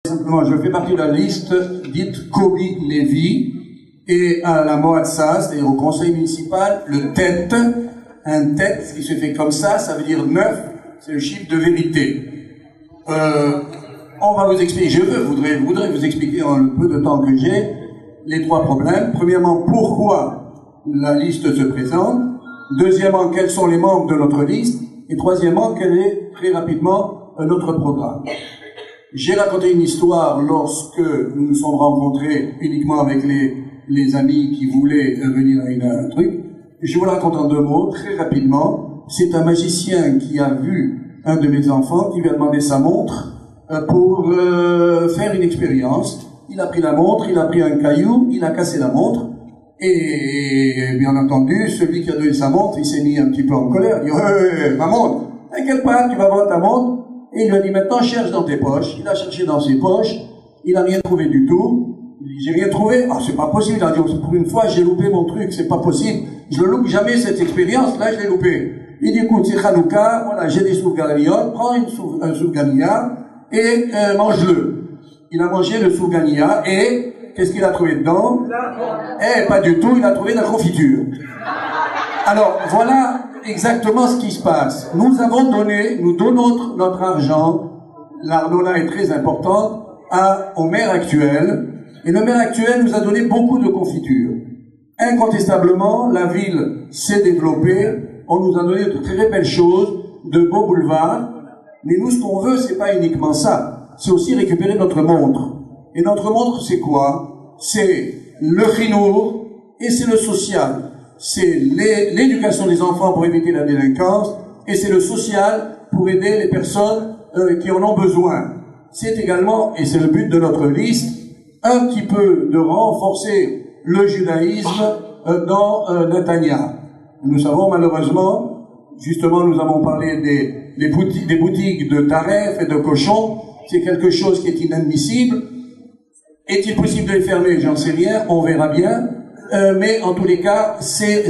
Simplement, je fais partie de la liste dite Kobi-Lévi et à la Moatsa, c'est-à-dire au conseil municipal, le tête, un tête qui se fait comme ça veut dire 9, c'est le chiffre de vérité. On va vous expliquer, je voudrais vous expliquer en le peu de temps que j'ai les trois problèmes. Premièrement, pourquoi la liste se présente. Deuxièmement, quels sont les membres de notre liste. Et troisièmement, quel est très rapidement notre programme. J'ai raconté une histoire lorsque nous nous sommes rencontrés uniquement avec les amis qui voulaient venir à un truc. Je vous la raconte en 2 mots, très rapidement. C'est un magicien qui a vu un de mes enfants qui lui a demandé sa montre pour faire une expérience. Il a pris la montre, il a pris un caillou, il a cassé la montre. Et bien entendu, celui qui a donné sa montre, il s'est mis un petit peu en colère. Il dit « ma montre, t'inquiète pas, tu vas voir ta montre. » Et il lui a dit, maintenant, cherche dans tes poches. Il a cherché dans ses poches. Il n'a rien trouvé du tout. Il dit, j'ai rien trouvé. Ah, c'est pas possible. Il a dit, pour une fois, j'ai loupé mon truc. C'est pas possible. Je ne loupe jamais cette expérience. Là, je l'ai loupé. Il dit, écoute, c'est Hanouka. Voilà, j'ai des soufganiyot. Prends un soufganiya et mange-le. Il a mangé le soufganiya et qu'est-ce qu'il a trouvé dedans? Eh, pas du tout. Il a trouvé de la confiture. Alors, voilà exactement ce qui se passe. Nous donnons notre argent, l'argent est très importante, au maire actuel, et le maire actuel nous a donné beaucoup de confitures. Incontestablement, la ville s'est développée, on nous a donné de très belles choses, de beaux boulevards, mais nous, ce qu'on veut, c'est pas uniquement ça, c'est aussi récupérer notre montre. Et notre montre, c'est quoi? C'est le chinour et c'est le social. C'est l'éducation des enfants pour éviter la délinquance, et c'est le social pour aider les personnes qui en ont besoin. C'est également, et c'est le but de notre liste, un petit peu de renforcer le judaïsme dans Netanya. Nous savons malheureusement, justement nous avons parlé des boutiques de taref et de cochons, c'est quelque chose qui est inadmissible. Est-il possible de les fermer? J'en sais rien, on verra bien. Mais en tous les cas, c'est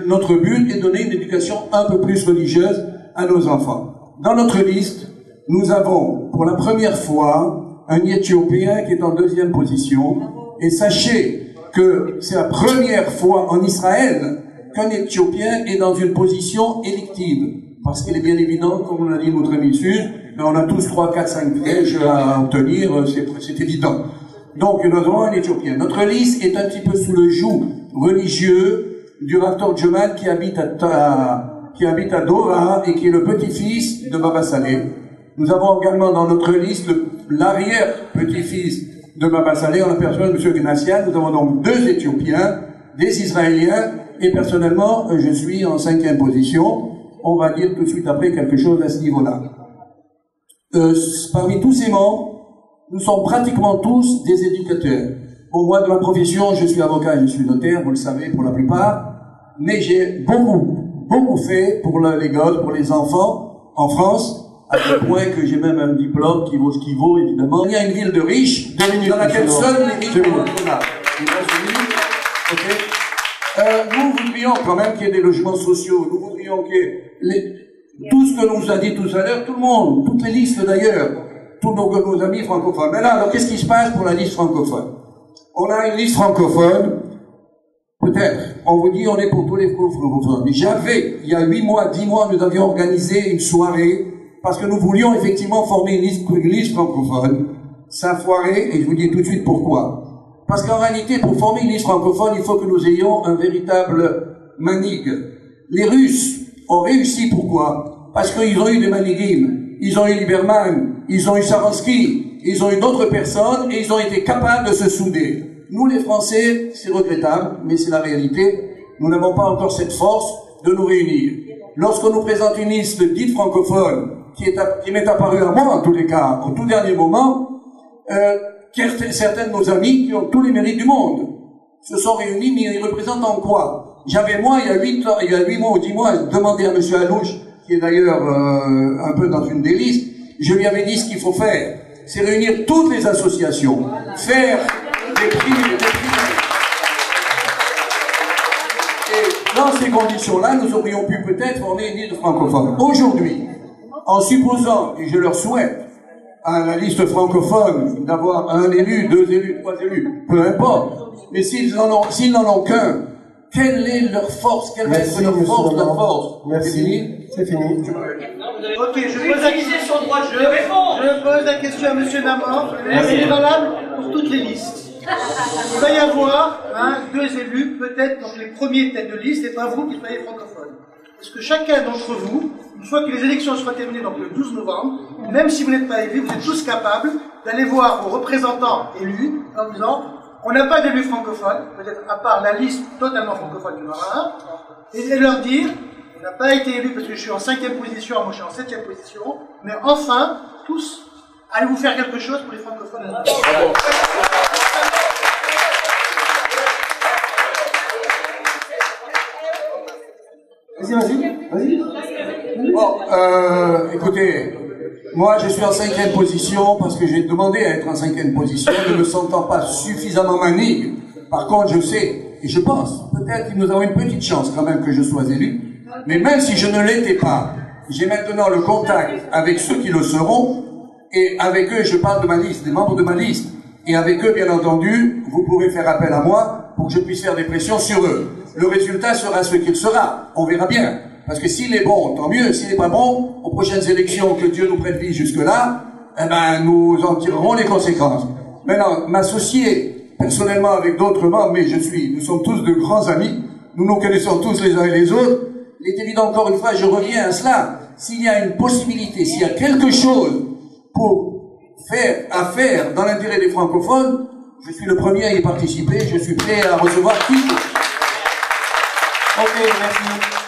notre but est de donner une éducation un peu plus religieuse à nos enfants. Dans notre liste, nous avons pour la première fois un Éthiopien qui est en 2e position. Et sachez que c'est la première fois en Israël qu'un Éthiopien est dans une position élective. Parce qu'il est bien évident, comme on l'a dit notre ami Sud, mais on a tous 3, 4, 5 pièges à obtenir, c'est évident. Donc, nous avons un Éthiopien. Notre liste est un petit peu sous le joug religieux du Raptor Jamal qui habite à Dora et qui est le petit-fils de Baba Saleh. Nous avons également dans notre liste l'arrière-petit-fils de Baba Saleh, en la personne de M. Gnassian. Nous avons donc 2 Éthiopiens, des Israéliens, et personnellement, je suis en 5e position. On va dire tout de suite après quelque chose à ce niveau-là. Parmi tous ces membres, nous sommes pratiquement tous des éducateurs. Au moi de ma profession, je suis avocat, je suis notaire, vous le savez pour la plupart, mais j'ai beaucoup fait pour les gosses, pour les enfants en France, à tel point que j'ai même un diplôme qui vaut ce qu'il vaut, évidemment. Il y a une ville de riches, dans laquelle seuls les riches sont là. Nous voudrions quand même qu'il y ait des logements sociaux, nous voudrions qu'il y ait tout ce que l'on nous a dit tout à l'heure, tout le monde, toutes les listes d'ailleurs, tous nos amis francophones. Mais là, alors qu'est-ce qui se passe pour la liste francophone? On a une liste francophone, peut-être, on vous dit on est pour tous les francophones. Mais il y a 8 mois, 10 mois, nous avions organisé une soirée, parce que nous voulions effectivement former une liste francophone. Ça a foiré, et je vous dis tout de suite pourquoi. Parce qu'en réalité, pour former une liste francophone, il faut que nous ayons un véritable manig. Les Russes ont réussi, pourquoi? Parce qu'ils ont eu des manigim. Ils ont eu Lieberman, ils ont eu Sharansky, ils ont eu d'autres personnes et ils ont été capables de se souder. Nous les Français, c'est regrettable, mais c'est la réalité, nous n'avons pas encore cette force de nous réunir. Lorsqu'on nous présente une liste dite francophone, qui m'est apparue à moi en tous les cas, au tout dernier moment, certains de nos amis qui ont tous les mérites du monde se sont réunis, mais ils représentent en quoi? J'avais moi, il y a 8 mois ou 10 mois, demandé à M. Alouche, qui est d'ailleurs un peu dans une des listes, je lui avais dit ce qu'il faut faire, c'est réunir toutes les associations, faire des prix. Et dans ces conditions-là, nous aurions pu peut-être former une île francophone. Aujourd'hui, en supposant, et je leur souhaite, à la liste francophone d'avoir un élu, 2 élus, 3 élus, peu importe. Mais s'ils n'en ont qu'un, quelle est leur force? Quelle va être leur force, leur force? Merci. C'est fini. Ok, je pose la question à M. Namor. C'est valable pour toutes les listes. Il va y avoir 2 élus, peut-être donc les premiers têtes de liste, et pas vous qui soyez francophones. Est-ce que chacun d'entre vous, une fois que les élections seront terminées, donc le 12 novembre, même si vous n'êtes pas élus, vous êtes tous capables d'aller voir vos représentants élus en disant on n'a pas d'élus francophones, peut-être à part la liste totalement francophone du Marin, et leur dire on n'a pas été élu parce que je suis en 5e position, moi je suis en 7e position, mais enfin, tous, allez-vous faire quelque chose pour les francophones. Vas-y. Bon, écoutez, moi je suis en 5e position parce que j'ai demandé à être en 5e position, ne me sentant pas suffisamment manigue. Par contre, je sais, et je pense, peut-être que nous avons une petite chance quand même que je sois élu, mais même si je ne l'étais pas, j'ai maintenant le contact avec ceux qui le seront, et avec eux, je parle de ma liste, des membres de ma liste, et avec eux, bien entendu, vous pourrez faire appel à moi pour que je puisse faire des pressions sur eux. Le résultat sera ce qu'il sera, on verra bien. Parce que s'il est bon, tant mieux. S'il n'est pas bon, aux prochaines élections, que Dieu nous prête vie jusque-là, eh ben, nous en tirerons les conséquences. Maintenant, m'associer personnellement avec d'autres membres, mais nous sommes tous de grands amis, nous nous connaissons tous les uns et les autres. Il est évident, encore une fois, je reviens à cela. S'il y a une possibilité, s'il y a quelque chose à faire dans l'intérêt des francophones, je suis le premier à y participer, je suis prêt à recevoir qui. Ok, merci.